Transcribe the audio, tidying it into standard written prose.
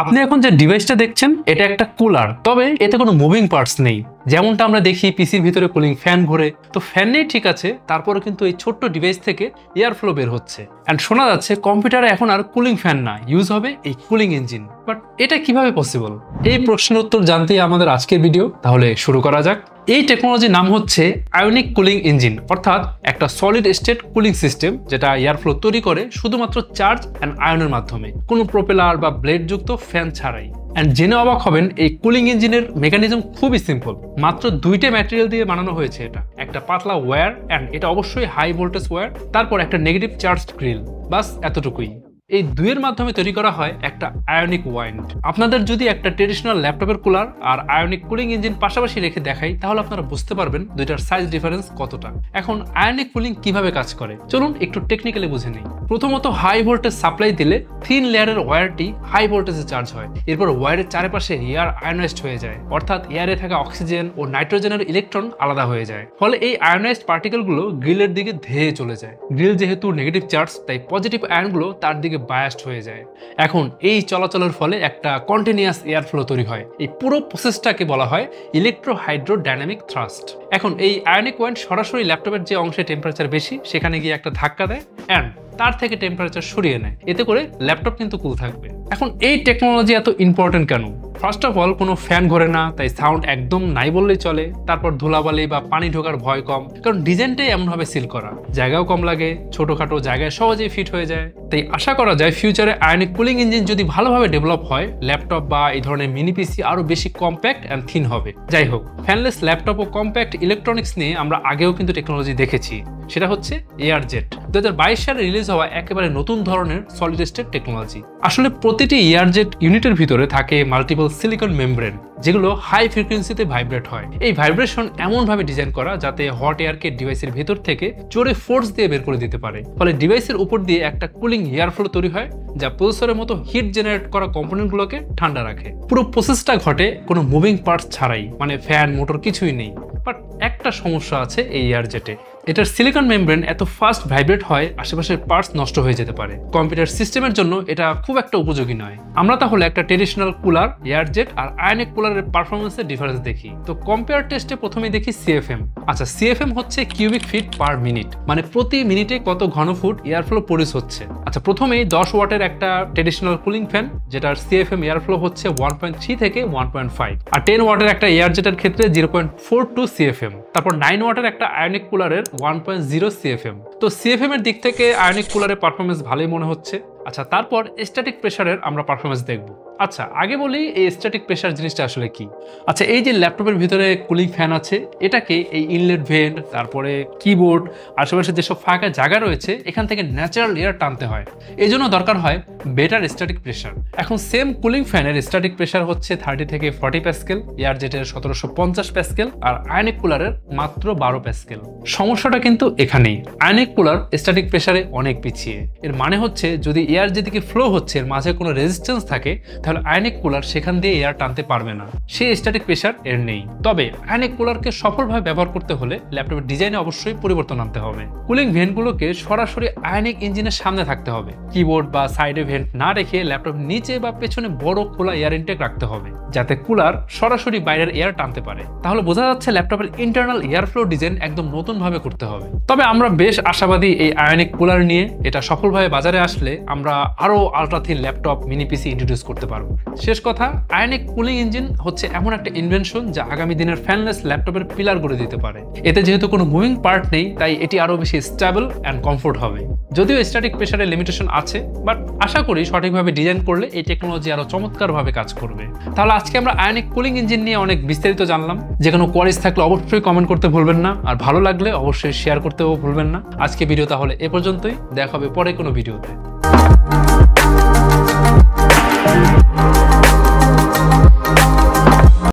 আপনি এখন যে ডিভাইসটা দেখছেন এটা একটা কুলার, তবে এতে কোনো মুভিং পার্টস নেই। যেমনটা আমরা দেখি পিসির ভিতরে কুলিং ফ্যান ঘোরে, তো ফ্যান নেই ঠিক আছে, তারপরে কিন্তু এই ছোট্ট ডিভাইস থেকে এয়ার ফ্লো বের হচ্ছে এন্ড শোনা যাচ্ছে কম্পিউটারে এখন আর কুলিং ফ্যান না, ইউজ হবে এই কুলিং ইঞ্জিন। বাট এটা কিভাবে পসিবল? এই প্রশ্নের উত্তর জানতেই আমাদের আজকের ভিডিও, তাহলে শুরু করা যাক। এই টেকনোলজির নাম হচ্ছে আয়নিক কুলিং ইঞ্জিন, অর্থাৎ একটা সলিড স্টেট কুলিং সিস্টেম যেটা এয়ার ফ্লো তৈরি করে শুধুমাত্র চার্জ অ্যান্ড আয়নের মাধ্যমে, কোনো প্রোপেলার বা ব্লেড যুক্ত ফ্যান ছাড়াই। অ্যান্ড জেনে অবাক হবেন এই কুলিং ইঞ্জিনের মেকানিজম খুবই সিম্পল। মাত্র দুইটা ম্যাটেরিয়াল দিয়ে বানানো হয়েছে এটা, একটা পাতলা ওয়্যার অ্যান্ড এটা অবশ্যই হাই ভোল্টেজ ওয়্যার, তারপর একটা নেগেটিভ চার্জড গ্রিল, বাস এতটুকুই। এই দুইয়ের মাধ্যমে তৈরি করা হয় একটা আয়নিক ওয়াইন্ড। আপনাদের যদি একটা ট্রেডিশনাল ল্যাপটপের কুলার আর আয়নিক কুলিং ইঞ্জিন পাশাপাশি রেখে দেখাই, তাহলে আপনারা বুঝতে পারবেন দুইটার সাইজ ডিফারেন্স কতটা। এখন আয়নিক কুলিং কিভাবে কাজ করে চলুন একটু টেকনিক্যালি বুঝে নিই। প্রথমত হাই ভোল্টেজ সাপ্লাই দিলে থিন লেয়ারের ওয়্যারটি হাই ভোল্টেজে চার্জ হয়, এরপর ওয়্যারের চারপাশে এয়ার আয়নাইজড হয়ে যায়, অর্থাৎ এয়ারে থাকা অক্সিজেন ও নাইট্রোজেনের ইলেকট্রন আলাদা হয়ে যায়। ফলে এই আয়নাইজড পার্টিকেলগুলো গ্রিলের দিকে ধেয়ে চলে যায়। গ্রিল যেহেতু নেগেটিভ চার্জ, তাই পজিটিভ আয়নগুলো তার দিকে বায়াসড হয়ে যায়। এখন এই চলাচলের ফলে একটা কন্টিনিউয়াস এয়ার ফ্লো তৈরি হয়। এই পুরো প্রসেসটাকে বলা হয় ইলেকট্রোহাইড্রোডাইনামিক থ্রাস্ট। এখন এই আয়নিক ওয়াইন্ড সরাসরি ল্যাপটপের যে অংশে টেম্পারেচার বেশি সেখানে গিয়ে একটা ধাক্কা দেয় অ্যান্ড তার থেকে টেম্পারেচার সরিয়ে নেয়, এতে করে ল্যাপটপ কিন্তু কুল থাকবে। এখন এই টেকনোলজি এত ইম্পর্টেন্ট কেন? ফার্স্ট অফ অল, কোনো ফ্যান ঘোরে না, তাই সাউন্ড একদম নাই বললেই চলে। তারপর ধুলাবালি বা পানি ঢোকার ভয় কম, কারণ ডিজাইনটাই এমনভাবে সিল করা। জায়গাও কম লাগে, ছোটখাটো জায়গায় সহজেই ফিট হয়ে যায়। তাই আশা করা যায় ফিউচারে আয়নিক কুলিং ইঞ্জিন যদি ভালোভাবে ডেভেলপ হয়, ল্যাপটপ বা এই ধরনের মিনি পিসি আরো বেশি কম্প্যাক্ট অ্যান্ড থিন হবে। যাই হোক, ফ্যানলেস ল্যাপটপ ও কম্প্যাক্ট ইলেকট্রনিক্স নিয়ে আমরা আগেও কিন্তু টেকনোলজি দেখেছি, সেটা হচ্ছে এয়ারজেট। 2022 সালে রিলিজ হওয়া একেবারে নতুন ধরনের সলিড স্টেট টেকনোলজি। আসলে প্রতিটি এয়ারজেট ইউনিটের ভিতরে থাকে মাল্টিপল সিলিকন মেমব্রেন, যেগুলো হাই ফ্রিকোয়েন্সিতে ভাইব্রেট হয়। এই ভাইব্রেশন এমনভাবে ডিজাইন করা যাতে হট এয়ারকে ডিভাইসের ভেতর থেকে জোরে ফোর্স দিয়ে বের করে দিতে পারে। ফলে ডিভাইসের উপর দিয়ে একটা কুলিং এয়ার ফ্লো তৈরি হয়, যা প্রসেসরের মতো হিট জেনারেট করা কম্পোনেন্টগুলোকে ঠান্ডা রাখে। পুরো প্রসেসটা ঘটে কোনো মুভিং পার্টস ছাড়াই, মানে ফ্যান মোটর কিছুই নেই। বাট একটা সমস্যা আছে এই এয়ারজেটে, এটার সিলিকন মেমব্রেন এত ফাস্ট ভাইব্রেট হয় আশেপাশের পার্টস নষ্ট হয়ে যেতে পারে। কম্পিউটার সিস্টেমের জন্য এটা খুব একটা উপযোগী নয়। আমরা তাহলে একটা ট্রেডিশনাল কুলার, এয়ারজেট আর আয়নিক কুলারের পারফরমেন্সের ডিফারেন্স দেখি। তো কম্পেয়ার টেস্টে প্রথমেই দেখি সিএফএম। আচ্ছা, সিএফএম হচ্ছে কিউবিক ফিট পার মিনিট, মানে প্রতি মিনিটে কত ঘনফুট এয়ার ফ্লো প্রডিউস হচ্ছে। আচ্ছা, প্রথমেই 10 ওয়াটের একটা ট্রেডিশনাল কুলিং ফ্যান, যেটার সিএফএম এয়ার ফ্লো হচ্ছে 1.3 থেকে 1.5, আর 10 ওয়াটের একটা এয়ারজেটের ক্ষেত্রে 0.42 সিএফএম। তারপর 9 ওয়াটের একটা আয়নিক কুলারের 1.0 সিএফএম। তো সিএফএম এর দিক থেকে আয়নিক কুলারের পারফরমেন্স ভালোই মনে হচ্ছে। আচ্ছা, তারপর স্ট্যাটিক প্রেসারের আমরা পারফরমেন্স দেখব। আচ্ছা, আগে বলি এই স্ট্যাটিক প্রেসার জিনিসটা আসলে কি। আচ্ছা, এই যে ল্যাপটপের ভিতরে কুলিং ফ্যান আছে, এটাকে এই ইনলেট ভেন্ট, তারপরে কিবোর্ড, আশেপাশে যেসব ফাঁকা জায়গা রয়েছে, এখান থেকে ন্যাচারাল এয়ার টানতে হয়। এই জন্য দরকার হয় বেটার স্ট্যাটিক প্রেসার। এখন সেম কুলিং ফ্যানের স্ট্যাটিক প্রেসার হচ্ছে 30 থেকে 40 প্যাসকেল, এয়ারজেটের 1750 প্যাসকেল, আর আয়নিক কুলারের মাত্র 12 প্যাসকেল। সমস্যাটা কিন্তু এখানেই, আয়নিক কুলার স্ট্যাটিক প্রেসারে অনেক পিছিয়ে। এর মানে হচ্ছে যদি এয়ার যেদিকে ফ্লো হচ্ছে এর মাঝে কোনো রেজিস্ট্যান্স থাকে, তাহলে আয়নিক কুলার সেখান দিয়ে এয়ার টানতে পারবে না, সেই স্ট্যাটিক প্রেসার এর নেই। তবে আয়নিক কুলারকে সফলভাবে ব্যবহার করতে হলে ল্যাপটপের ডিজাইনে অবশ্যই পরিবর্তন আনতে হবে। কুলিং ভেন্টগুলোকে সরাসরি আয়নিক ইঞ্জিনের সামনে থাকতে হবে। কিবোর্ড বা সাইডে ভেন্ট না রেখে ল্যাপটপ নিচে বা পেছনে বড় খোলা এয়ার ইনটেক রাখতে হবে, যাতে কুলার সরাসরি বাইরের এয়ার টানতে পারে। তাহলে বোঝা যাচ্ছে ল্যাপটপের ইন্টারনাল এয়ার ফ্লো ডিজাইন একদম নতুন ভাবে করতে হবে। তবে আমরা বেশ আশাবাদী এই আয়নিক কুলার নিয়ে। এটা সফলভাবে বাজারে আসলে আমরা আরো আলট্রা থিন ল্যাপটপ, মিনি পিসি ইন্ট্রোডিউস করতে পারবো। শেষ কথা, আয়নিক কুলিং ইঞ্জিন হচ্ছে এমন একটা ইনভেনশন যা আগামী দিনের ফ্যানলেস ল্যাপটপের পিলার গড়ে দিতে পারে। এতে যেহেতু কোনো মুভিং পার্ট নেই, তাই এটি আরো বেশি স্টেবল অ্যান্ড কমফোর্ট হবে। যদিও স্ট্যাটিক প্রেসারের লিমিটেশন আছে, বাট আশা করি সঠিকভাবে ডিজাইন করলে এই টেকনোলজি আরো চমৎকারভাবে কাজ করবে। তাহলে আজকে আমরা আয়নিক কুলিং ইঞ্জিন নিয়ে অনেক বিস্তারিত জানলাম। যে কোনো কোয়ারিজ থাকলে অবশ্যই কমেন্ট করতে ভুলবেন না, আর ভালো লাগলে অবশ্যই শেয়ার করতেও ভুলবেন না। আজকে ভিডিও তাহলে এ পর্যন্তই, দেখা হবে পরে কোনো ভিডিওতে।